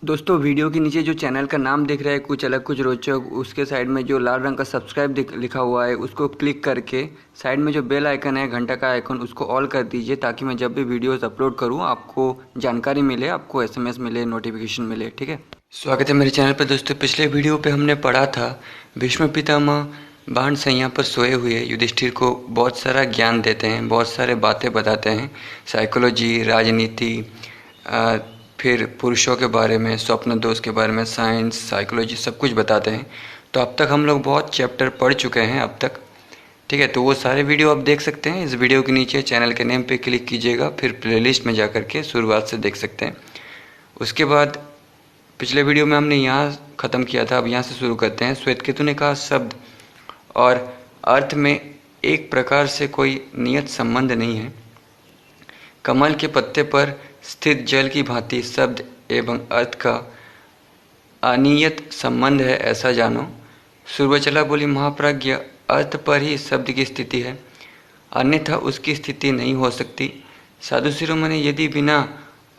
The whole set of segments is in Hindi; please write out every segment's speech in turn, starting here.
दोस्तों वीडियो के नीचे जो चैनल का नाम दिख रहा है कुछ अलग कुछ रोचक, उसके साइड में जो लाल रंग का सब्सक्राइब लिखा हुआ है उसको क्लिक करके साइड में जो बेल आइकन है, घंटा का आइकन, उसको ऑल कर दीजिए ताकि मैं जब भी वीडियोस अपलोड करूं आपको जानकारी मिले, आपको एसएमएस मिले, नोटिफिकेशन मिले। ठीक है, स्वागत है मेरे चैनल पर। दोस्तों पिछले वीडियो पे हमने पढ़ा था भीष्म पितामह बाण सैया पर सोए हुए युधिष्ठिर को बहुत सारा ज्ञान देते हैं, बहुत सारे बातें बताते हैं, साइकोलॉजी, राजनीति, फिर पुरुषों के बारे में, स्वप्न दोष के बारे में, साइंस, साइकोलॉजी, सब कुछ बताते हैं। तो अब तक हम लोग बहुत चैप्टर पढ़ चुके हैं अब तक। ठीक है, तो वो सारे वीडियो आप देख सकते हैं। इस वीडियो के नीचे चैनल के नेम पे क्लिक कीजिएगा, फिर प्लेलिस्ट में जा कर के शुरुआत से देख सकते हैं। उसके बाद पिछले वीडियो में हमने यहाँ ख़त्म किया था, अब यहाँ से शुरू करते हैं। श्वेतकेतु ने कहा शब्द और अर्थ में एक प्रकार से कोई नियत संबंध नहीं है। कमल के पत्ते पर स्थित जल की भांति शब्द एवं अर्थ का अनियत संबंध है, ऐसा जानो। सुरवचला बोली, महाप्राज्ञ, अर्थ पर ही शब्द की स्थिति है, अन्यथा उसकी स्थिति नहीं हो सकती। साधु शिरोमणि, यदि बिना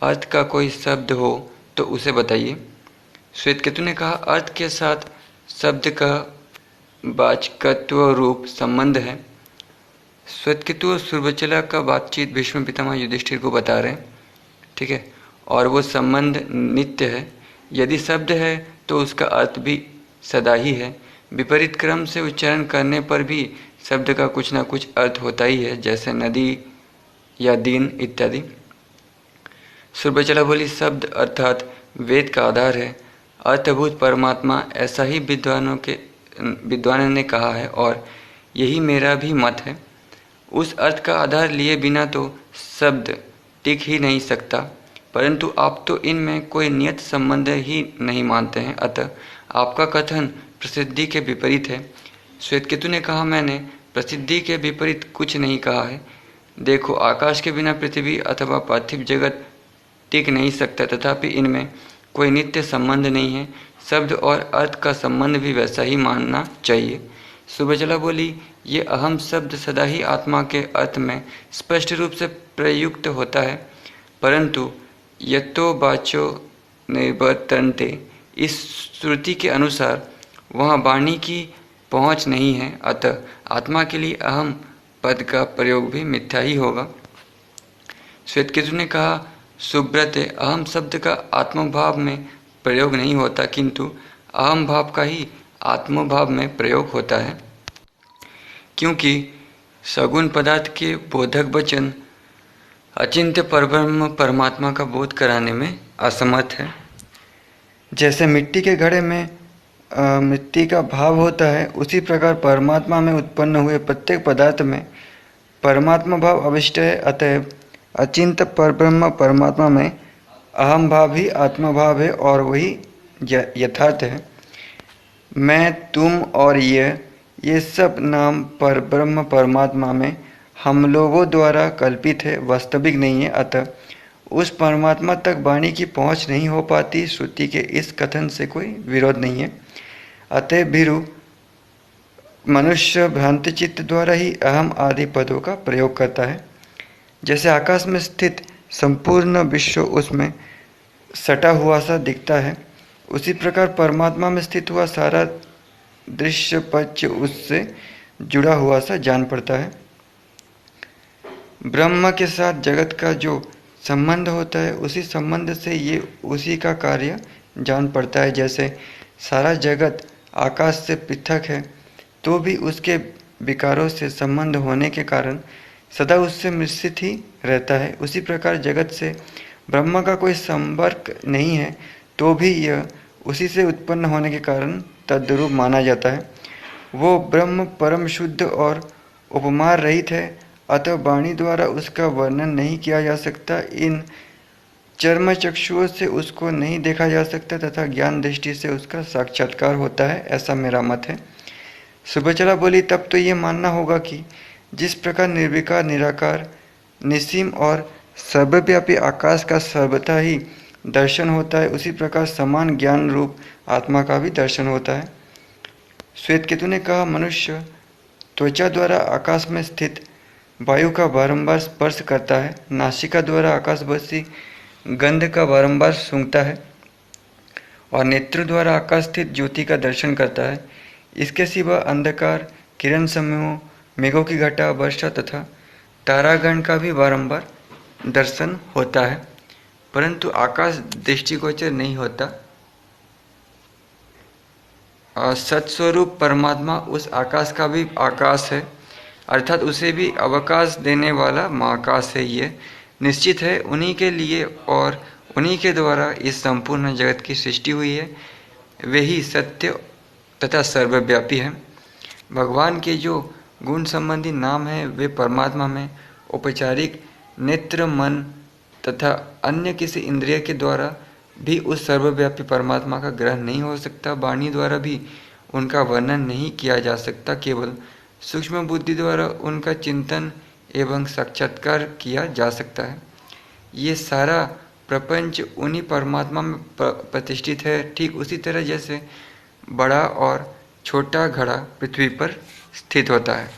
अर्थ का कोई शब्द हो तो उसे बताइए। श्वेतकेतु ने कहा अर्थ के साथ शब्द का वाचकत्व रूप संबंध है। श्वेतकेतु और सुरवचला का बातचीत भीष्म पितामह युधिष्ठिर को बता रहे हैं। ठीक है, और वो संबंध नित्य है। यदि शब्द है तो उसका अर्थ भी सदा ही है। विपरीत क्रम से उच्चारण करने पर भी शब्द का कुछ ना कुछ अर्थ होता ही है, जैसे नदी या दिन इत्यादि। सुरवचला बोली, शब्द अर्थात वेद का आधार है, अर्थभूत परमात्मा, ऐसा ही विद्वानों ने कहा है और यही मेरा भी मत है। उस अर्थ का आधार लिए बिना तो शब्द टिक ही नहीं सकता, परंतु आप तो इनमें कोई नियत संबंध ही नहीं मानते हैं, अतः आपका कथन प्रसिद्धि के विपरीत है। श्वेतकेतु ने कहा मैंने प्रसिद्धि के विपरीत कुछ नहीं कहा है। देखो, आकाश के बिना पृथ्वी अथवा पार्थिव जगत टिक नहीं सकता, तथापि इनमें कोई नित्य संबंध नहीं है। शब्द और अर्थ का संबंध भी वैसा ही मानना चाहिए। सुरवचला बोली, ये अहम शब्द सदा ही आत्मा के अर्थ में स्पष्ट रूप से प्रयुक्त होता है, परंतु यतो वाचो निर्वर्तन्ते, इस श्रुति के अनुसार वहाँ वाणी की पहुँच नहीं है, अतः आत्मा के लिए अहम पद का प्रयोग भी मिथ्या ही होगा। श्वेतकेतु ने कहा सुब्रत, अहम शब्द का आत्मभाव में प्रयोग नहीं होता, किंतु अहम भाव का ही आत्मभाव में प्रयोग होता है, क्योंकि सगुण पदार्थ के बोधक वचन अचिंत्य परब्रह्म परमात्मा का बोध कराने में असमर्थ है। जैसे मिट्टी के घड़े में मिट्टी का भाव होता है, उसी प्रकार परमात्मा में उत्पन्न हुए प्रत्येक पदार्थ में परमात्मा भाव अविष्ट है। अतएव अचिंत्य परब्रह्म परमात्मा में अहम भाव ही आत्मा भाव है और वही यथार्थ है। मैं, तुम और ये सब नाम पर ब्रह्म परमात्मा में हम लोगों द्वारा कल्पित है, वास्तविक नहीं है। अतः उस परमात्मा तक वाणी की पहुँच नहीं हो पाती। श्रुति के इस कथन से कोई विरोध नहीं है। अतः भीरु मनुष्य भ्रांति चित्त द्वारा ही अहम आदि पदों का प्रयोग करता है। जैसे आकाश में स्थित संपूर्ण विश्व उसमें सटा हुआ सा दिखता है, उसी प्रकार परमात्मा में स्थित हुआ सारा दृश्य पक्ष उससे जुड़ा हुआ सा जान पड़ता है। ब्रह्म के साथ जगत का जो संबंध होता है, उसी संबंध से ये उसी का कार्य जान पड़ता है। जैसे सारा जगत आकाश से पृथक है, तो भी उसके विकारों से संबंध होने के कारण सदा उससे मिश्रित ही रहता है। उसी प्रकार जगत से ब्रह्म का कोई संपर्क नहीं है, तो भी यह उसी से उत्पन्न होने के कारण तद्रूप माना जाता है। वो ब्रह्म परम शुद्ध और उपमा रहित है, अतः वाणी द्वारा उसका वर्णन नहीं किया जा सकता। इन चर्म चक्षुओं से उसको नहीं देखा जा सकता तथा ज्ञान दृष्टि से उसका साक्षात्कार होता है, ऐसा मेरा मत है। सुरवचला बोली, तब तो ये मानना होगा कि जिस प्रकार निर्विकार, निराकार, निसीम और सर्वव्यापी आकाश का सर्वथा ही दर्शन होता है, उसी प्रकार समान ज्ञान रूप आत्मा का भी दर्शन होता है। श्वेतकेतु ने कहा मनुष्य त्वचा द्वारा आकाश में स्थित वायु का बारंबार स्पर्श करता है, नासिका द्वारा आकाशवासी गंध का बारंबार सूंघता है, और नेत्र द्वारा आकाश स्थित ज्योति का दर्शन करता है। इसके सिवा अंधकार, किरण समूह, मेघों की घटा, वर्षा तथा तारागण का भी बारंबार दर्शन होता है, परंतु आकाश दृष्टिगोचर नहीं होता। सत्स्वरूप परमात्मा उस आकाश का भी आकाश है, अर्थात उसे भी अवकाश देने वाला महाकाश है। ये निश्चित है उन्हीं के लिए और उन्हीं के द्वारा इस संपूर्ण जगत की सृष्टि हुई है। वे ही सत्य तथा सर्वव्यापी है। भगवान के जो गुण संबंधी नाम हैं वे परमात्मा में औपचारिक नेत्र, मन तथा अन्य किसी इंद्रिय के द्वारा भी उस सर्वव्यापी परमात्मा का ग्रहण नहीं हो सकता। वाणी द्वारा भी उनका वर्णन नहीं किया जा सकता। केवल सूक्ष्म बुद्धि द्वारा उनका चिंतन एवं साक्षात्कार किया जा सकता है। ये सारा प्रपंच उन्हीं परमात्मा में प्रतिष्ठित है, ठीक उसी तरह जैसे बड़ा और छोटा घड़ा पृथ्वी पर स्थित होता है।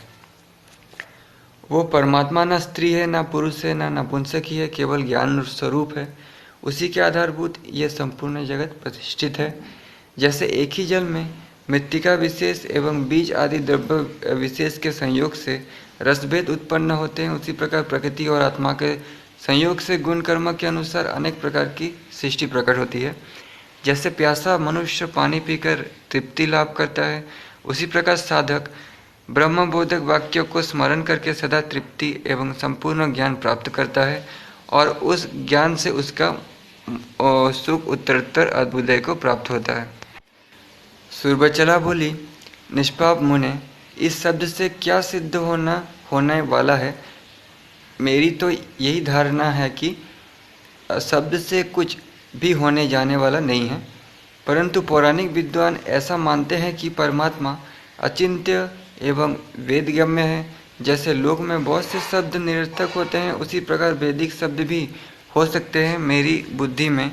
वो परमात्मा न स्त्री है, न पुरुष है, न नपुंसक ही है, केवल ज्ञान स्वरूप है। उसी के आधारभूत ये संपूर्ण जगत प्रतिष्ठित है। जैसे एक ही जल में मृत्तिका विशेष एवं बीज आदि द्रव्य विशेष के संयोग से रसभेद उत्पन्न होते हैं, उसी प्रकार प्रकृति और आत्मा के संयोग से गुण कर्म के अनुसार अनेक प्रकार की सृष्टि प्रकट होती है। जैसे प्यासा मनुष्य पानी पीकर तृप्ति लाभ करता है, उसी प्रकार साधक ब्रह्मबोधक वाक्यों को स्मरण करके सदा तृप्ति एवं संपूर्ण ज्ञान प्राप्त करता है और उस ज्ञान से उसका सुख उत्तरोत्तर अद्भुदय को प्राप्त होता है। सुरबचला बोली, निष्पाप मुने, इस शब्द से क्या सिद्ध होने वाला है? मेरी तो यही धारणा है कि शब्द से कुछ भी होने जाने वाला नहीं है, परंतु पौराणिक विद्वान ऐसा मानते हैं कि परमात्मा अचिंत्य एवं वेदगम्य है। जैसे लोक में बहुत से शब्द निरर्थक होते हैं, उसी प्रकार वैदिक शब्द भी हो सकते हैं। मेरी बुद्धि में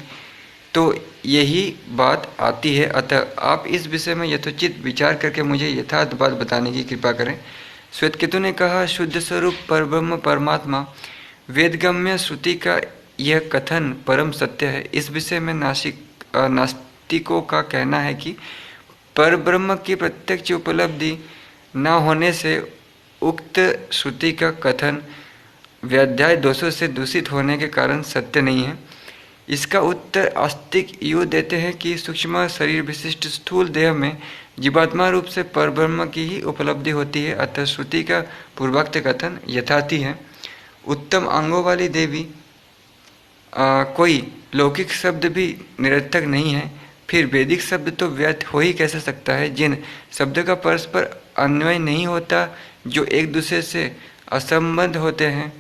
तो यही बात आती है, अतः आप इस विषय में यथोचित विचार करके मुझे यथार्थ बात बताने की कृपा करें। श्वेतकेतु ने कहा, शुद्ध स्वरूप परब्रह्म परमात्मा वेदगम्य श्रुति का यह कथन परम सत्य है। इस विषय में नास्तिकों का कहना है कि परब्रह्म की प्रत्यक्ष उपलब्धि न होने से उक्त श्रुति का कथन व्याध्याय दोषों से दूषित होने के कारण सत्य नहीं है। इसका उत्तर आस्तिक यूँ देते हैं कि सूक्ष्म शरीर विशिष्ट स्थूल देह में जीवात्मा रूप से परब्रह्म की ही उपलब्धि होती है, अतः श्रुति का पूर्वोक्त कथन यथार्थी है। उत्तम अंगों वाली देवी कोई लौकिक शब्द भी निरर्थक नहीं है, फिर वैदिक शब्द तो व्यर्थ हो ही कैसे सकता है। जिन शब्द का परस्पर अन्वय नहीं होता, जो एक दूसरे से असंबद्ध होते हैं,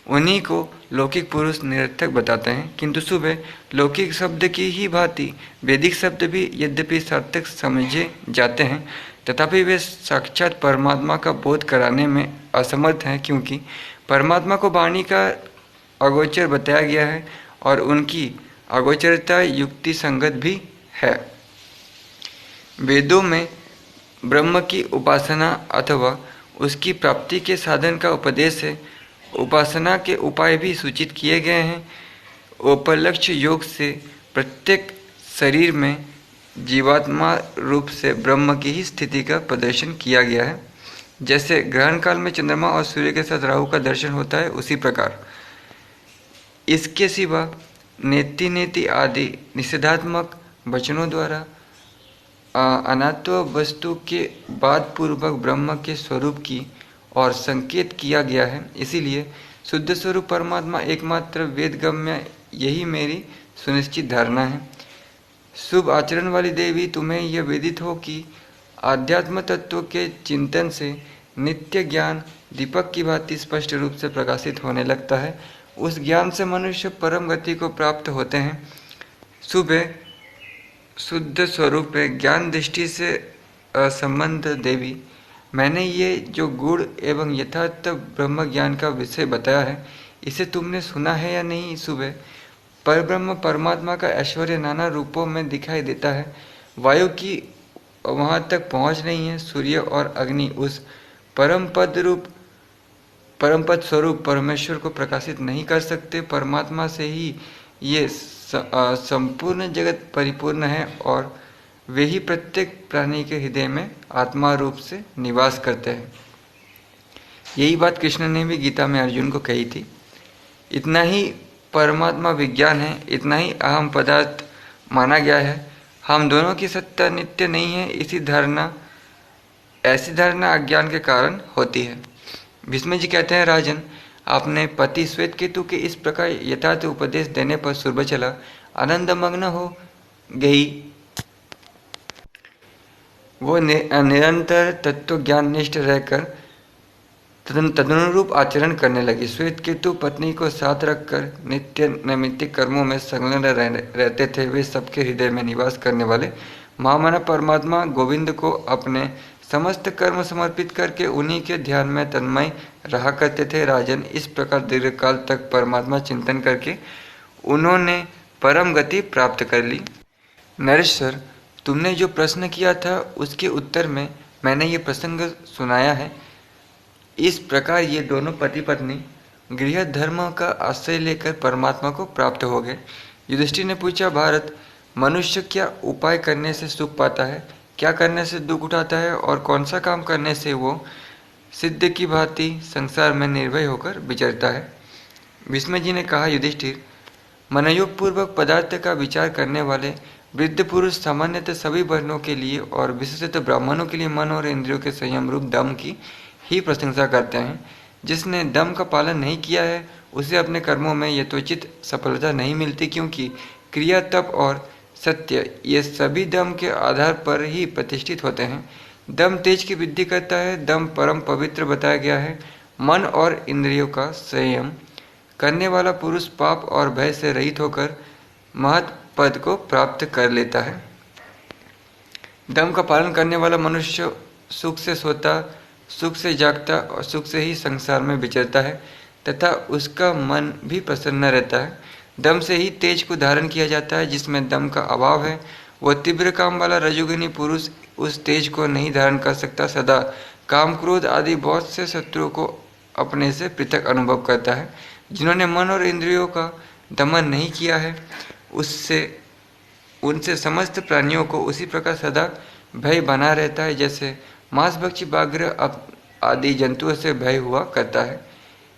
उन्हीं को लौकिक पुरुष निरर्थक बताते हैं। किंतु सुबह लौकिक शब्द की ही भांति वैदिक शब्द भी यद्यपि सार्थक समझे जाते हैं, तथापि वे साक्षात परमात्मा का बोध कराने में असमर्थ हैं, क्योंकि परमात्मा को वाणी का अगोचर बताया गया है और उनकी अगोचरता युक्ति संगत भी है। वेदों में ब्रह्म की उपासना अथवा उसकी प्राप्ति के साधन का उपदेश है। उपासना के उपाय भी सूचित किए गए हैं। उपलक्ष्य योग से प्रत्येक शरीर में जीवात्मा रूप से ब्रह्म की ही स्थिति का प्रदर्शन किया गया है। जैसे ग्रहण काल में चंद्रमा और सूर्य के साथ राहु का दर्शन होता है, उसी प्रकार इसके सिवा नेति नेति आदि निषेधात्मक वचनों द्वारा अनात्व वस्तु के बाद पूर्वक ब्रह्म के स्वरूप की और संकेत किया गया है। इसीलिए शुद्ध स्वरूप परमात्मा एकमात्र वेदगम्य, यही मेरी सुनिश्चित धारणा है। शुभ आचरण वाली देवी, तुम्हें यह विदित हो कि आध्यात्म तत्व के चिंतन से नित्य ज्ञान दीपक की भांति स्पष्ट रूप से प्रकाशित होने लगता है। उस ज्ञान से मनुष्य परम गति को प्राप्त होते हैं। सुबह शुद्ध स्वरूप ज्ञान दृष्टि से संबंध देवी, मैंने ये जो गुण एवं यथार्थ ब्रह्म ज्ञान का विषय बताया है, इसे तुमने सुना है या नहीं? सुबह परब्रह्म परमात्मा का ऐश्वर्य नाना रूपों में दिखाई देता है। वायु की वहाँ तक पहुँच नहीं है। सूर्य और अग्नि उस परम पद स्वरूप परमेश्वर को प्रकाशित नहीं कर सकते। परमात्मा से ही ये संपूर्ण जगत परिपूर्ण है और वे ही प्रत्येक प्राणी के हृदय में आत्मा रूप से निवास करते हैं। यही बात कृष्ण ने भी गीता में अर्जुन को कही थी। इतना ही परमात्मा विज्ञान है, इतना ही अहम पदार्थ माना गया है। हम दोनों की सत्ता नित्य नहीं है, ऐसी धारणा अज्ञान के कारण होती है। भीष्म जी कहते हैं, राजन, आपने पति श्वेत केतु के इस प्रकार यथार्थ उपदेश देने पर सुरबचला आनंदमग्न हो गई। वो निरंतर तत्व ज्ञान निष्ठ रहकर तदनुरूप आचरण करने लगी। श्वेत केतु पत्नी को साथ रखकर नित्य नैमित्तिक कर्मों में संलग्न रहते थे। वे सबके हृदय में निवास करने वाले महामानव परमात्मा गोविंद को अपने समस्त कर्म समर्पित करके उन्हीं के ध्यान में तन्मय रहा करते थे। राजन, इस प्रकार दीर्घकाल तक परमात्मा चिंतन करके उन्होंने परम गति प्राप्त कर ली। नरेश सर, तुमने जो प्रश्न किया था उसके उत्तर में मैंने ये प्रसंग सुनाया है। इस प्रकार ये दोनों पति पत्नी गृह धर्म का आश्रय लेकर परमात्मा को प्राप्त हो गए। युधिष्ठिर ने पूछा, भारत, मनुष्य क्या उपाय करने से सुख पाता है, क्या करने से दुख उठाता है और कौन सा काम करने से वो सिद्ध की भांति संसार में निर्भय होकर विचरता है। भीष्म जी ने कहा, युधिष्ठिर, मनोयोग पूर्वक पदार्थ का विचार करने वाले वृद्ध पुरुष सामान्यतः सभी वर्णों के लिए और विशेषतः ब्राह्मणों के लिए मन और इंद्रियों के संयम रूप दम की ही प्रशंसा करते हैं। जिसने दम का पालन नहीं किया है उसे अपने कर्मों में यथोचित सफलता नहीं मिलती, क्योंकि क्रिया, तप और सत्य ये सभी दम के आधार पर ही प्रतिष्ठित होते हैं। दम तेज की वृद्धि करता है। दम परम पवित्र बताया गया है। मन और इंद्रियों का संयम करने वाला पुरुष पाप और भय से रहित होकर महत् पद को प्राप्त कर लेता है। दम का पालन करने वाला मनुष्य सुख से सोता, सुख से जागता और सुख से ही संसार में विचरता है तथा उसका मन भी प्रसन्न रहता है। दम से ही तेज को धारण किया जाता है। जिसमें दम का अभाव है वह तीव्र काम वाला रजोगुनी पुरुष उस तेज को नहीं धारण कर सकता। सदा काम, क्रोध आदि बहुत से शत्रुओं को अपने से पृथक अनुभव करता है। जिन्होंने मन और इंद्रियों का दमन नहीं किया है उनसे समस्त प्राणियों को उसी प्रकार सदा भय बना रहता है जैसे मांसभक्षी व्याघ्र आदि जंतुओं से भय हुआ करता है।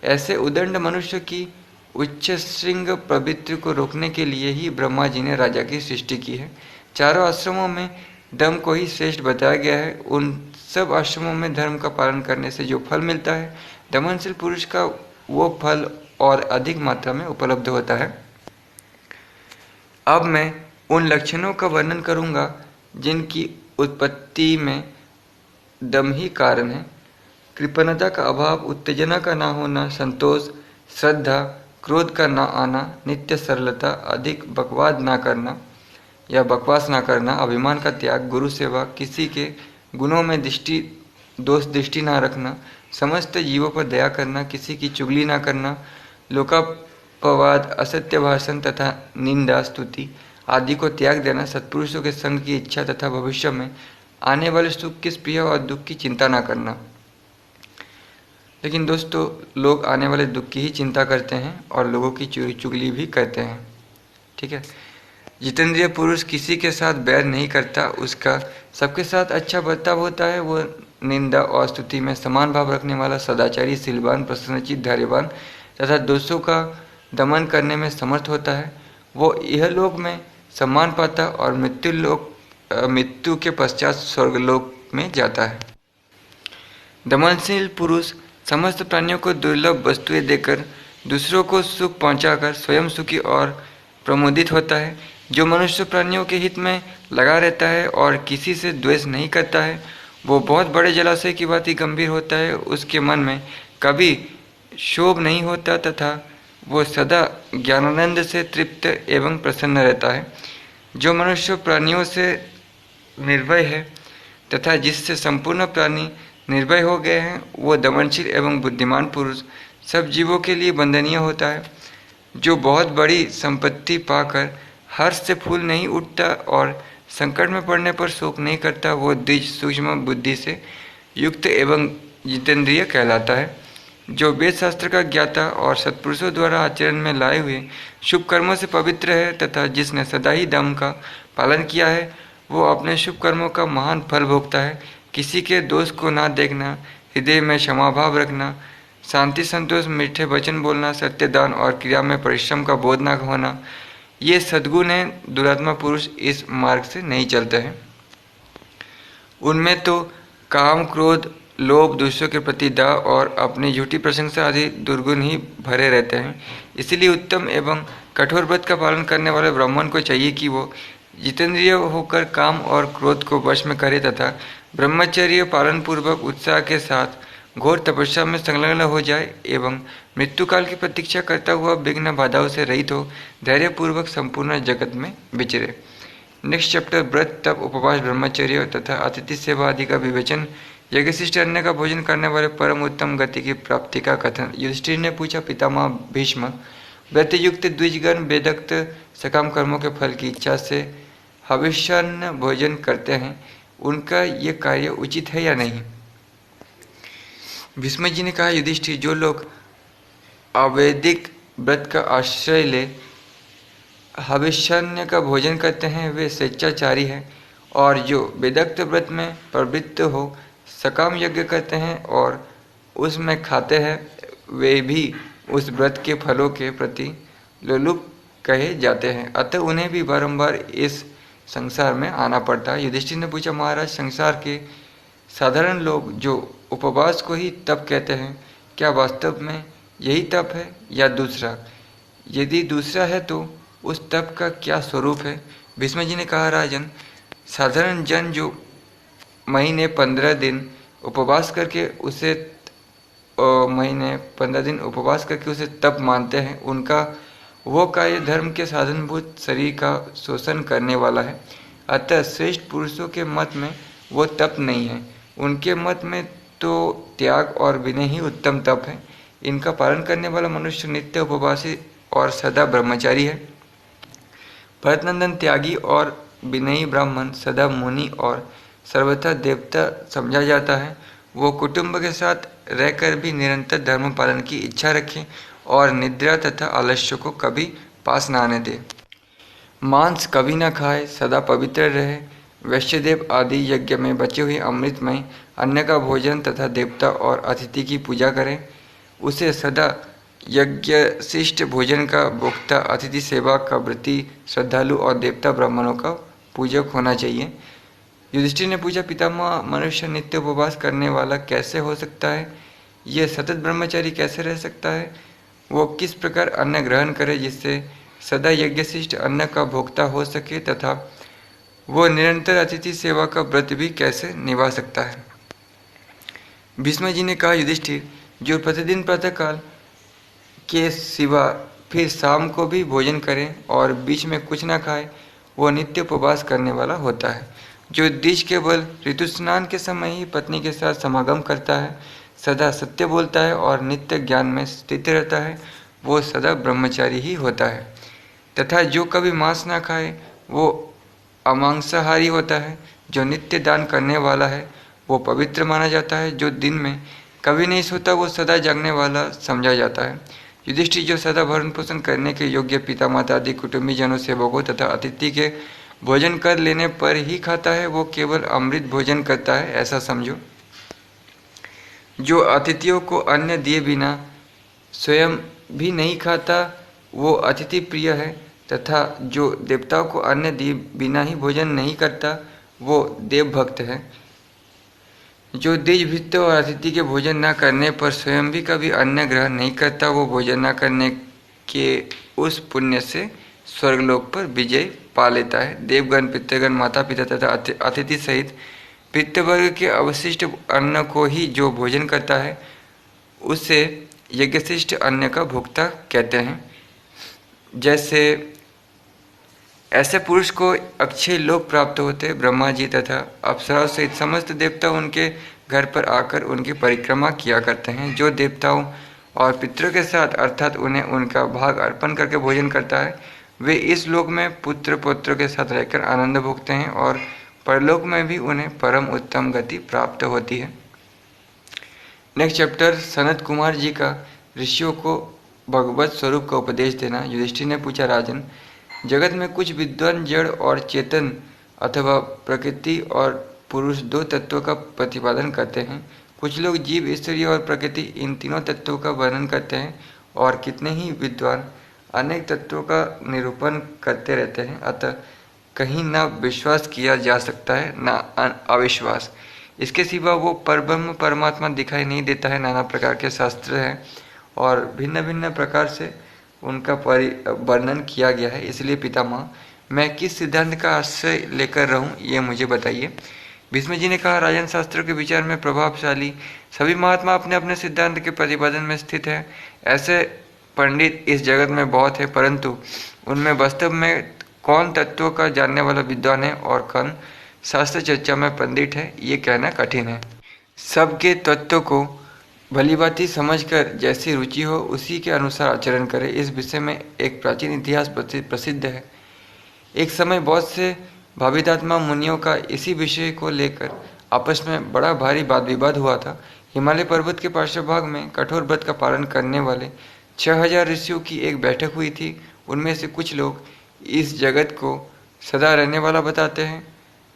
ऐसे उदंड मनुष्य की उच्च श्रृंग प्रवृत्ति को रोकने के लिए ही ब्रह्मा जी ने राजा की सृष्टि की है। चारों आश्रमों में दम को ही श्रेष्ठ बताया गया है। उन सब आश्रमों में धर्म का पालन करने से जो फल मिलता है, दमनशील पुरुष का वो फल और अधिक मात्रा में उपलब्ध होता है। अब मैं उन लक्षणों का वर्णन करूंगा जिनकी उत्पत्ति में दम ही कारण है। कृपणता का अभाव, उत्तेजना का ना होना, संतोष, श्रद्धा, क्रोध का ना आना, नित्य सरलता, अधिक बकवाद ना करना या बकवास ना करना, अभिमान का त्याग, गुरु सेवा, किसी के गुणों में दोष दृष्टि ना रखना, समस्त जीवों पर दया करना, किसी की चुगली ना करना, लोकापवाद, असत्य भाषण तथा निंदा, स्तुति आदि को त्याग देना, सत्पुरुषों के संग की इच्छा तथा भविष्य में आने वाले सुख की स्पृहा और दुख की चिंता ना करना। लेकिन दोस्तों, लोग आने वाले दुख की ही चिंता करते हैं और लोगों की चुगली भी करते हैं। ठीक है। जितेंद्रिय पुरुष किसी के साथ बैर नहीं करता, उसका सबके साथ अच्छा बर्ताव होता है। वो निंदा और स्तुति में समान भाव रखने वाला, सदाचारी, शीलवान, प्रसन्नचित्त, धैर्यवान तथा दोषों का दमन करने में समर्थ होता है। वो यह लोक में सम्मान पाता और मृत्यु के पश्चात स्वर्गलोक में जाता है। दमनशील पुरुष समस्त प्राणियों को दुर्लभ वस्तुएं देकर दूसरों को सुख पहुंचाकर स्वयं सुखी और प्रमोदित होता है। जो मनुष्य प्राणियों के हित में लगा रहता है और किसी से द्वेष नहीं करता है, वो बहुत बड़े जलाशय की भांति गंभीर होता है। उसके मन में कभी क्षोभ नहीं होता तथा वो सदा ज्ञानानंद से तृप्त एवं प्रसन्न रहता है। जो मनुष्य प्राणियों से निर्भय है तथा जिससे संपूर्ण प्राणी निर्भय हो गए हैं, वो दमनशील एवं बुद्धिमान पुरुष सब जीवों के लिए वंदनीय होता है। जो बहुत बड़ी संपत्ति पाकर हर्ष से फूल नहीं उठता और संकट में पड़ने पर शोक नहीं करता, वो द्विज सूक्ष्म बुद्धि से युक्त एवं जितेंद्रिय कहलाता है। जो वेद शास्त्र का ज्ञाता और सत्पुरुषों द्वारा आचरण में लाए हुए शुभ कर्मों से पवित्र है तथा जिसने सदा ही धर्म का पालन किया है, वो अपने शुभ कर्मों का महान फल भोगता है। किसी के दोष को ना देखना, हृदय में क्षमा भाव रखना, शांति संतोष, मीठे वचन बोलना, सत्यदान और क्रिया में परिश्रम का बोध न होना, ये सद्गुण हैं। दुरात्मा पुरुष इस मार्ग से नहीं चलते हैं। उनमें तो काम, क्रोध, लोभ, दूसरों के प्रति दाह और अपनी झूठी प्रशंसा आदि दुर्गुण ही भरे रहते हैं। इसीलिए उत्तम एवं कठोर व्रत का पालन करने वाले ब्राह्मण को चाहिए कि वो जितेंद्रिय होकर काम और क्रोध को वश में करे तथा ब्रह्मचर्य पालन पूर्वक उत्साह के साथ घोर तपस्या में संलग्न हो जाए एवं मृत्यु काल की प्रतीक्षा करता हुआ विघ्न बाधाओं से रहित हो धैर्यपूर्वक संपूर्ण जगत में विचरे। नेक्स्ट चैप्टर व्रत, तप, उपवास, ब्रह्मचर्य तथा अतिथि सेवा आदि का विवेचन। यज्ञशिष्ट अन्न का भोजन करने वाले परम उत्तम गति की प्राप्ति का कथन। युधिष्ठिर ने पूछा, पितामह भीष्म, व्रत युक्त द्विजगण वेदोक्त सकाम कर्मों के फल की इच्छा से हविष्यान्न भोजन करते हैं, उनका ये कार्य उचित है या नहीं? भीष्म जी ने कहा, युधिष्ठिर, जो लोग अवैदिक व्रत का आश्रय ले हविष्यान्न का भोजन करते हैं वे स्वेच्छाचारी हैं, और जो वेदोक्त व्रत में प्रवृत्त हो सकाम यज्ञ करते हैं और उसमें खाते हैं वे भी उस व्रत के फलों के प्रति लोलुप कहे जाते हैं, अतः उन्हें भी बारंबार इस संसार में आना पड़ता है। युधिष्ठिर ने पूछा, महाराज, संसार के साधारण लोग जो उपवास को ही तप कहते हैं, क्या वास्तव में यही तप है या दूसरा? यदि दूसरा है तो उस तप का क्या स्वरूप है? भीष्म जी ने कहा, राजन, साधारण जन जो महीने 15 दिन उपवास करके उसे तप मानते हैं, उनका वो कार्य धर्म के साधनभूत शरीर का शोषण करने वाला है। अतः श्रेष्ठ पुरुषों के मत में वो तप नहीं है। उनके मत में तो त्याग और विनय ही उत्तम तप है। इनका पालन करने वाला मनुष्य नित्य उपवासी और सदा ब्रह्मचारी है। भरतनंदन त्यागी और विनयी ब्राह्मण सदा मुनि और सर्वथा देवता समझा जाता है। वो कुटुंब के साथ रहकर भी निरंतर धर्म पालन की इच्छा रखें और निद्रा तथा आलस्य को कभी पास न आने दे। मांस कभी न खाए, सदा पवित्र रहे। वैश्यदेव आदि यज्ञ में बचे हुए अमृतमय अन्न का भोजन तथा देवता और अतिथि की पूजा करें। उसे सदा यज्ञशिष्ट भोजन का भोक्ता, अतिथि सेवा का व्रती, श्रद्धालु और देवता ब्राह्मणों का पूजक होना चाहिए। युधिष्ठिर ने पूछा, पितामह, मनुष्य नित्य उपवास करने वाला कैसे हो सकता है? यह सतत ब्रह्मचारी कैसे रह सकता है? वो किस प्रकार अन्न ग्रहण करे जिससे सदा यज्ञशिष्ट अन्न का भोक्ता हो सके तथा वो निरंतर अतिथि सेवा का व्रत भी कैसे निभा सकता है? भीष्म जी ने कहा, युधिष्ठिर, जो प्रतिदिन प्रातःकाल के सिवा फिर शाम को भी भोजन करे और बीच में कुछ न खाए, वो नित्य उपवास करने वाला होता है। जो द्विज केवल ऋतु स्नान के समय ही पत्नी के साथ समागम करता है, सदा सत्य बोलता है और नित्य ज्ञान में स्थित रहता है, वो सदा ब्रह्मचारी ही होता है। तथा जो कभी मांस ना खाए वो अमांसाहारी होता है। जो नित्य दान करने वाला है वो पवित्र माना जाता है। जो दिन में कभी नहीं सोता वो सदा जागने वाला समझा जाता है। युधिष्ठिर, जो सदा भरण पोषण करने के योग्य पिता माता आदि कुटुंबी जनों, सेवकों तथा अतिथि के भोजन कर लेने पर ही खाता है, वो केवल अमृत भोजन करता है, ऐसा समझो। जो अतिथियों को अन्न दिए बिना स्वयं भी नहीं खाता वो अतिथि प्रिय है। तथा जो देवताओं को अन्न दिए बिना ही भोजन नहीं करता वो देवभक्त है। जो द्विज, भृत्य और अतिथि के भोजन न करने पर स्वयं भी कभी अन्न ग्रहण नहीं करता, वो भोजन न करने के उस पुण्य से स्वर्गलोक पर विजय पा लेता है। देवगण, पितृगण, माता पिता तथा अतिथि सहित पितृवर्ग के अवशिष्ट अन्न को ही जो भोजन करता है उसे यज्ञशिष्ट अन्न का भोक्ता कहते हैं। जैसे ऐसे पुरुष को अक्षय लोक प्राप्त होते। ब्रह्मा जी तथा अप्सराओं सहित समस्त देवता उनके घर पर आकर उनकी परिक्रमा किया करते हैं। जो देवताओं और पितरों के साथ अर्थात उन्हें उनका भाग अर्पण करके भोजन करता है, वे इस लोक में पुत्र पौत्रों के साथ रहकर आनंद भोगते हैं और परलोक में भी उन्हें परम उत्तम गति प्राप्त होती है। नेक्स्ट चैप्टर, सनत कुमार जी का ऋषियों को भगवत स्वरूप का उपदेश देना। युधिष्ठिर ने पूछा, राजन, जगत में कुछ विद्वान जड़ और चेतन अथवा प्रकृति और पुरुष दो तत्वों का प्रतिपादन करते हैं। कुछ लोग जीव, ईश्वरीय और प्रकृति इन तीनों तत्वों का वर्णन करते हैं और कितने ही विद्वान अनेक तत्वों का निरूपण करते रहते हैं। अतः कहीं ना विश्वास किया जा सकता है ना अविश्वास। इसके सिवा वो परब्रह्म परमात्मा दिखाई नहीं देता है। नाना प्रकार के शास्त्र हैं और भिन्न भिन्न प्रकार से उनका वर्णन किया गया है। इसलिए पितामह, मैं किस सिद्धांत का आश्रय लेकर रहूं, ये मुझे बताइए। भीष्म जी ने कहा, राजन, शास्त्रों के विचार में प्रभावशाली सभी महात्मा अपने अपने सिद्धांत के प्रतिपादन में स्थित है। ऐसे पंडित इस जगत में बहुत है, परंतु उनमें वास्तव में कौन तत्वों का जानने वाला विद्वान है और कौन शास्त्र चर्चा में पंडित है, ये कहना कठिन है। सबके तत्वों को भलीभांति समझकर जैसी रुचि हो उसी के अनुसार आचरण करे। इस विषय में एक प्राचीन इतिहास प्रसिद्ध है। एक समय बहुत से भावितात्मा मुनियों का इसी विषय को लेकर आपस में बड़ा भारी वाद विवाद हुआ था। हिमालय पर्वत के पार्श्वभाग में कठोर व्रत का पालन करने वाले 6000 ऋषियों की एक बैठक हुई थी। उनमें से कुछ लोग इस जगत को सदा रहने वाला बताते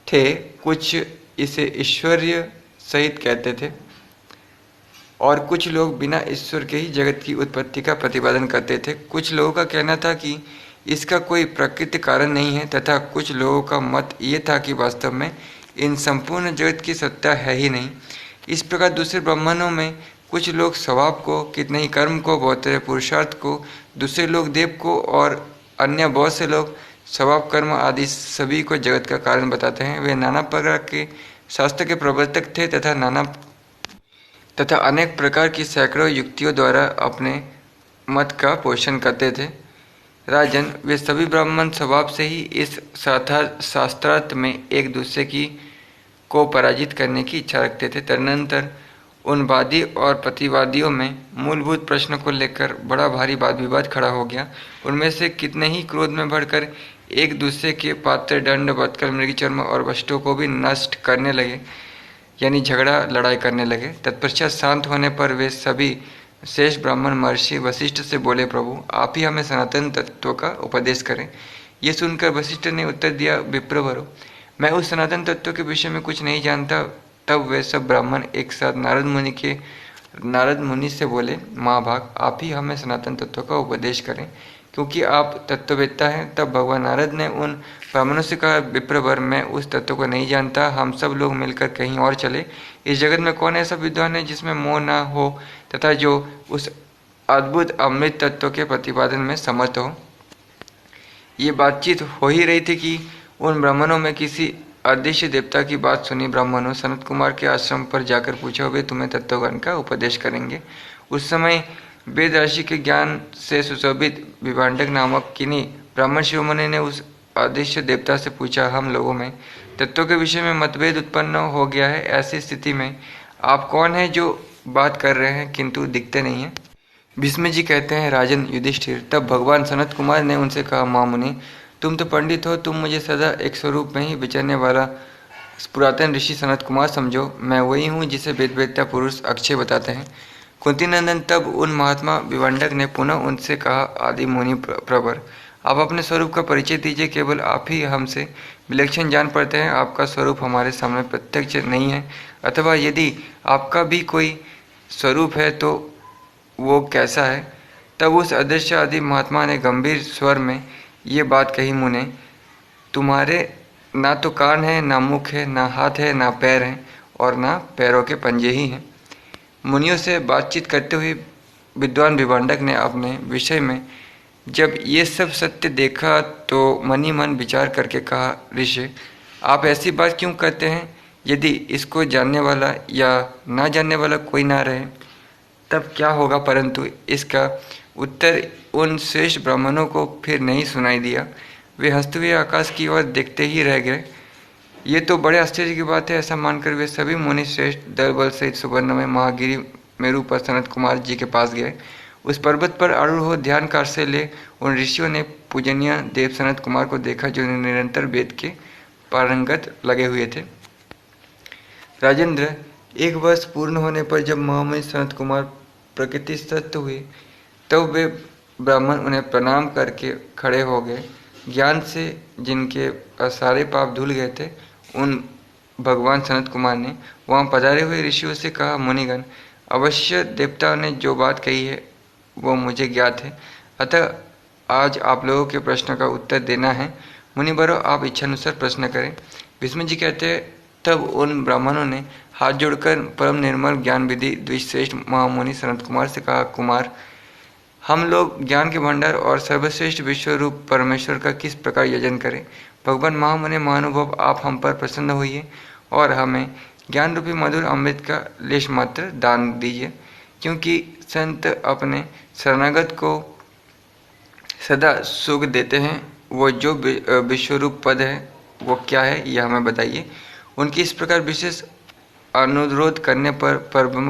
थे, कुछ इसे ईश्वरीय सहित कहते थे और कुछ लोग बिना ईश्वर के ही जगत की उत्पत्ति का प्रतिपादन करते थे। कुछ लोगों का कहना था कि इसका कोई प्राकृतिक कारण नहीं है तथा कुछ लोगों का मत ये था कि वास्तव में इन संपूर्ण जगत की सत्ता है ही नहीं। इस प्रकार दूसरे ब्राह्मणों में कुछ लोग स्वभाव को, कितने ही कर्म को, बहुत पुरुषार्थ को, दूसरे लोग देव को और अन्य बहुत से लोग स्वभाव, कर्म आदि सभी को जगत का कारण बताते हैं। वे नाना प्रकार के शास्त्र के प्रवर्तक थे तथा अनेक प्रकार की सैकड़ों युक्तियों द्वारा अपने मत का पोषण करते थे। राजन, वे सभी ब्राह्मण स्वभाव से ही इस शास्त्रार्थ में एक दूसरे को पराजित करने की इच्छा रखते थे। तदनंतर उन वादी और प्रतिवादियों में मूलभूत प्रश्न को लेकर बड़ा भारी वाद विवाद खड़ा हो गया। उनमें से कितने ही क्रोध में भरकर एक दूसरे के पात्र, दंड, बतकल, मृगचर्म और वस्तुओं को भी नष्ट करने लगे, यानी झगड़ा लड़ाई करने लगे। तत्पश्चात शांत होने पर वे सभी शेष ब्राह्मण महर्षि वशिष्ठ से बोले, प्रभु, आप ही हमें सनातन तत्व का उपदेश करें। ये सुनकर वशिष्ठ ने उत्तर दिया, विप्रवरो, मैं उस सनातन तत्व के विषय में कुछ नहीं जानता। तब वे सब ब्राह्मण एक साथ नारद मुनि से बोले, महाभाग, आप ही हमें सनातन तत्व का उपदेश करें, क्योंकि आप तत्ववेत्ता हैं। तब भगवान नारद ने उन ब्राह्मणों से कहा, विप्रवर, मैं उस तत्व को नहीं जानता। हम सब लोग मिलकर कहीं और चले। इस जगत में कौन ऐसा विद्वान है जिसमें मोह न हो तथा जो उस अद्भुत अमृत तत्व के प्रतिपादन में समर्थ हो। ये बातचीत हो ही रही थी कि उन ब्राह्मणों में किसी अदृश्य देवता की बात सुनी। ब्राह्मणों सनत कुमार के आश्रम पर जाकर पूछा, वे तुम्हें तत्वज्ञान का उपदेश करेंगे। उस समय वेद राशि के ज्ञान से सुशोभित विभांडक नामक किन्हीं ब्राह्मण शिरोमणि ने उस अदृश्य देवता से पूछा, हम लोगों में तत्वों के विषय में मतभेद उत्पन्न हो गया है। ऐसी स्थिति में आप कौन हैं जो बात कर रहे हैं किंतु दिखते नहीं हैं? भीष्म जी कहते हैं, राजन युधिष्ठिर, तब भगवान सनत कुमार ने उनसे कहा, महामुनि, तुम तो पंडित हो, तुम मुझे सदा एक स्वरूप में ही विचरने वाला पुरातन ऋषि सनत कुमार समझो। मैं वही हूँ जिसे वेदवेत्ता पुरुष अक्षय बताते हैं। कुंती नंदन, तब उन महात्मा विभांडक ने पुनः उनसे कहा, आदि मुनि प्रवर, आप अपने स्वरूप का परिचय दीजिए। केवल आप ही हमसे विलक्षण जान पड़ते हैं। आपका स्वरूप हमारे सामने प्रत्यक्ष नहीं है, अथवा यदि आपका भी कोई स्वरूप है तो वो कैसा है? तब उस अदृश्य आदि महात्मा ने गंभीर स्वर में ये बात कही, मुने, तुम्हारे ना तो कान है, ना मुख है, ना हाथ है, ना पैर है और ना पैरों के पंजे ही हैं। मुनियों से बातचीत करते हुए विद्वान विभांडक ने अपने विषय में जब ये सब सत्य देखा तो मन ही मन विचार करके कहा, ऋषि, आप ऐसी बात क्यों कहते हैं? यदि इसको जानने वाला या ना जानने वाला कोई ना रहे तब क्या होगा? परंतु इसका उत्तर उन श्रेष्ठ ब्राह्मणों को फिर नहीं सुनाई दिया। वे हंसते हुए आकाश की ओर देखते ही रह गए। ये तो बड़े आश्चर्य की बात है। ऐसा मानकर वे सभी मुनि श्रेष्ठ दल बल सहित सुवर्ण में महागिरी मेरू पर सनत कुमार जी के पास गए। उस पर्वत पर आरूढ़ हो ध्यान कार्य से ले उन ऋषियों ने पूजनीय देव सनत कुमार को देखा, जो निरंतर वेद के पारंगत लगे हुए थे। राजेंद्र, 1 वर्ष पूर्ण होने पर जब महामुनि सनत कुमार प्रकृतिस्थ हुए तब वे ब्राह्मण उन्हें प्रणाम करके खड़े हो गए। ज्ञान से जिनके सारे पाप धुल गए थे, उन भगवान सनत कुमार ने वहाँ पधारे हुए ऋषियों से कहा, मुनिगण, अवश्य देवताओं ने जो बात कही है वो मुझे ज्ञात है, अतः आज आप लोगों के प्रश्न का उत्तर देना है। मुनिवरों, आप इच्छानुसार प्रश्न करें। भीष्म जी कहते हैं, तब उन ब्राह्मणों ने हाथ जोड़कर परम निर्मल ज्ञान विधि द्विश्रेष्ठ महामुनि सनत कुमार से कहा, कुमार, हम लोग ज्ञान के भंडार और सर्वश्रेष्ठ विश्व रूप परमेश्वर का किस प्रकार यजन करें। भगवान महामुनि महानुभव, आप हम पर प्रसन्न होइए और हमें ज्ञान रूपी मधुर अमृत का लेश मात्र दान दीजिए, क्योंकि संत अपने शरणागत को सदा सुख देते हैं। वो जो विश्वरूप पद है वो क्या है, यह हमें बताइए। उनकी इस प्रकार विशेष अनुरोध करने पर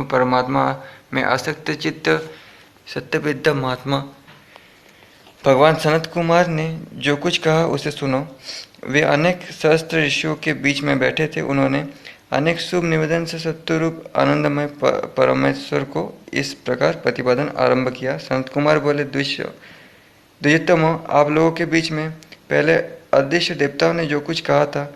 परमात्मा में आसक्त चित्त सत्यविद्ध महात्मा भगवान सनत कुमार ने जो कुछ कहा उसे सुनो। वे अनेक सहस्त्र ऋषियों के बीच में बैठे थे। उन्होंने अनेक शुभ निवेदन से सत्यरूप आनंदमय परमेश्वर को इस प्रकार प्रतिपादन आरंभ किया। सनत कुमार बोले, द्विजोत्तमों, आप लोगों के बीच में पहले अदृश्य देवताओं ने जो कुछ कहा था,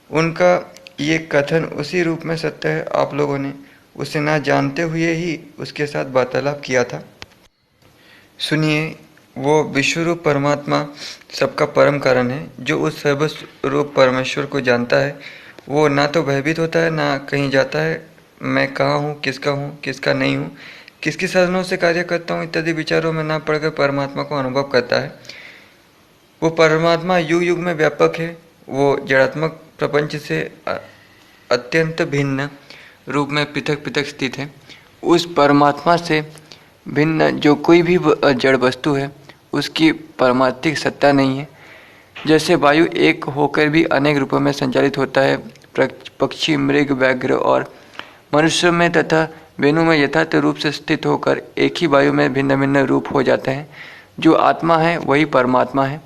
उनका ये कथन उसी रूप में सत्य है। आप लोगों ने उसे ना जानते हुए ही उसके साथ वार्तालाप किया था। सुनिए, वो विश्वरूप परमात्मा सबका परम कारण है। जो उस सर्वस्वरूप परमेश्वर को जानता है, वो ना तो भयभीत होता है, ना कहीं जाता है मैं कहाँ हूँ, किसका नहीं हूँ, किसके साधनों से कार्य करता हूँ इत्यादि विचारों में ना पड़कर परमात्मा को अनुभव करता है। वो परमात्मा युग युग में व्यापक है। वो जड़ात्मक प्रपंच से अत्यंत भिन्न रूप में पृथक पृथक स्थित है। उस परमात्मा से भिन्न जो कोई भी जड़ वस्तु है, उसकी परमार्थिक सत्ता नहीं है। जैसे वायु एक होकर भी अनेक रूपों में संचालित होता है, पक्षी, मृग, व्याघ्र और मनुष्य में तथा वेणु में यथार्थ रूप से स्थित होकर एक ही वायु में भिन्न भिन्न रूप हो जाते हैं। जो आत्मा है वही परमात्मा है।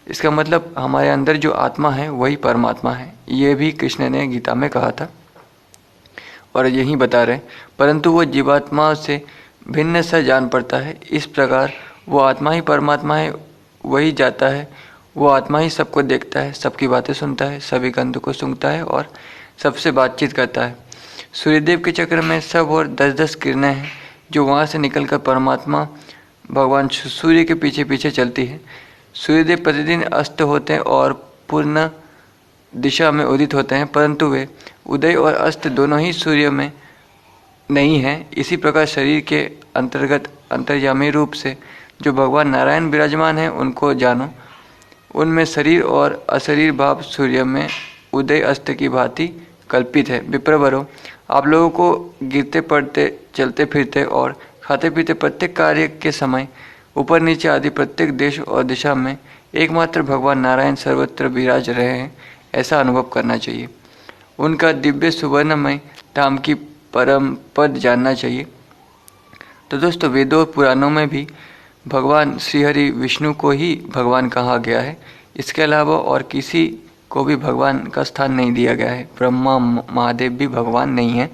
इसका मतलब हमारे अंदर जो आत्मा है वही परमात्मा है। ये भी कृष्ण ने गीता में कहा था और यही बता रहे। परंतु वो जीवात्मा से भिन्न सा जान पड़ता है। इस प्रकार वो आत्मा ही परमात्मा है, वही जाता है। वो आत्मा ही सबको देखता है, सबकी बातें सुनता है, सभी गंध को सूंघता है और सबसे बातचीत करता है। सूर्यदेव के चक्र में सब और 10-10 किरणें हैं, जो वहाँ से निकलकर परमात्मा भगवान सूर्य के पीछे पीछे चलती है। सूर्यदेव प्रतिदिन अस्त होते हैं और पूर्ण दिशा में उदित होते हैं, परंतु वे उदय और अस्त दोनों ही सूर्य में नहीं हैं। इसी प्रकार शरीर के अंतर्गत अंतर्यामी रूप से जो भगवान नारायण विराजमान हैं, उनको जानो। उनमें शरीर और अशरीर भाव सूर्य में उदय अस्त की भांति कल्पित है। विप्रवरों, आप लोगों को गिरते पड़ते, चलते फिरते और खाते पीते प्रत्येक कार्य के समय ऊपर नीचे आदि प्रत्येक देश और दिशा में एकमात्र भगवान नारायण सर्वत्र विराज रहे हैं, ऐसा अनुभव करना चाहिए। उनका दिव्य सुवर्णमय धाम की परम पद जानना चाहिए। तो दोस्तों, वेदों पुराणों में भी भगवान श्रीहरि विष्णु को ही भगवान कहा गया है। इसके अलावा और किसी को भी भगवान का स्थान नहीं दिया गया है। ब्रह्मा महादेव भी भगवान नहीं है।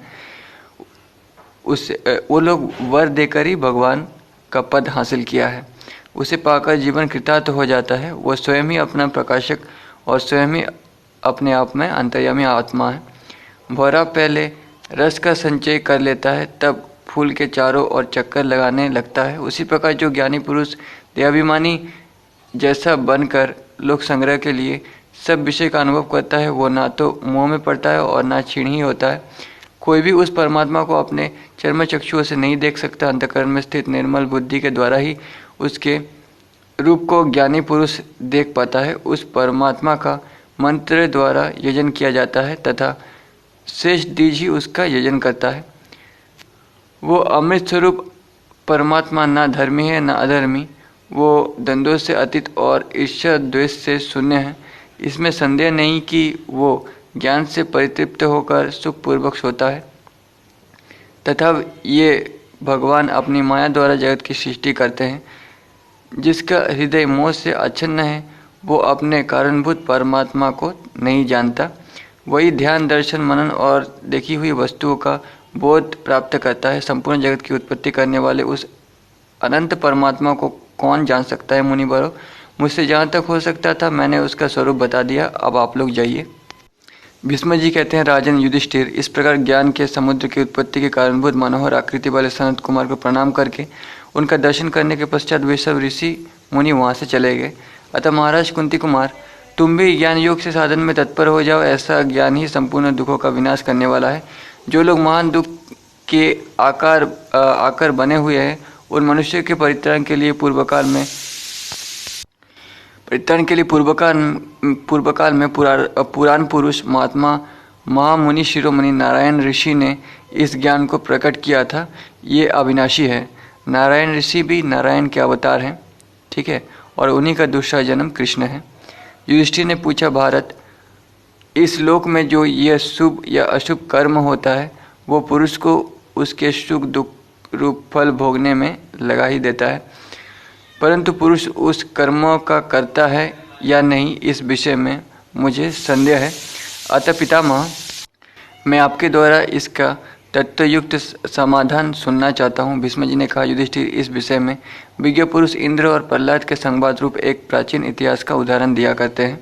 वो लोग वर देकर ही भगवान का पद हासिल किया है। उसे पाकर जीवन कृतार्थ हो जाता है। वो स्वयं ही अपना प्रकाशक और स्वयं ही अपने आप में अंतर्यामी आत्मा है। भौरा पहले रस का संचय कर लेता है, तब फूल के चारों ओर चक्कर लगाने लगता है। उसी प्रकार जो ज्ञानी पुरुष देहाभिमानी जैसा बनकर लोक संग्रह के लिए सब विषय का अनुभव करता है, वो ना तो मुँह में पड़ता है और ना क्षीण ही होता है। कोई भी उस परमात्मा को अपने चर्म चक्षुओं से नहीं देख सकता। अंतःकरण में स्थित निर्मल बुद्धि के द्वारा ही उसके रूप को ज्ञानी पुरुष देख पाता है। उस परमात्मा का मंत्र द्वारा यजन किया जाता है तथा शेष द्विज ही उसका यजन करता है। वो अमृत स्वरूप परमात्मा ना धर्मी है ना अधर्मी। वो द्वंद्वों से अतीत और ईर्ष्या द्वेष से शून्य है। इसमें संदेह नहीं कि वो ज्ञान से परितृप्त होकर सुखपूर्वक सोता है। तथा ये भगवान अपनी माया द्वारा जगत की सृष्टि करते हैं। जिसका हृदय मोह से आच्छन्न है, वो अपने कारणभूत परमात्मा को नहीं जानता। वही ध्यान, दर्शन, मनन और देखी हुई वस्तुओं का बोध प्राप्त करता है। संपूर्ण जगत की उत्पत्ति करने वाले उस अनंत परमात्मा को कौन जान सकता है मुनिवरों? मुझसे जहाँ तक हो सकता था मैंने उसका स्वरूप बता दिया, अब आप लोग जाइए। भीष्म जी कहते हैं, राजन युधिष्ठिर, इस प्रकार ज्ञान के समुद्र की उत्पत्ति के कारणभूत मनोहर आकृति वाले सनत कुमार को प्रणाम करके उनका दर्शन करने के पश्चात वे सब ऋषि मुनि वहाँ से चले गए। अतः महाराज कुंती कुमार, तुम भी ज्ञान योग से साधन में तत्पर हो जाओ। ऐसा ज्ञान ही संपूर्ण दुखों का विनाश करने वाला है। जो लोग महान दुख के आकर बने हुए हैं उन मनुष्य के परित्राण के लिए पूर्व काल में पुराण पुरुष महात्मा महामुनि शिरोमणि नारायण ऋषि ने इस ज्ञान को प्रकट किया था। ये अविनाशी है। नारायण ऋषि भी नारायण के अवतार हैं, ठीक है, और उन्हीं का दूसरा जन्म कृष्ण है। युधिष्ठिर ने पूछा, भारत, इस लोक में जो यह शुभ या अशुभ कर्म होता है वो पुरुष को उसके सुख दुख रूप फल भोगने में लगा ही देता है, परंतु पुरुष उस कर्मों का करता है या नहीं, इस विषय में मुझे संदेह है। अतः पितामह, मैं आपके द्वारा इसका तत्वयुक्त समाधान सुनना चाहता हूँ। भीष्म जी ने कहा, युधिष्ठिर, इस विषय में विज्ञ पुरुष इंद्र और प्रहलाद के संवाद रूप एक प्राचीन इतिहास का उदाहरण दिया करते हैं।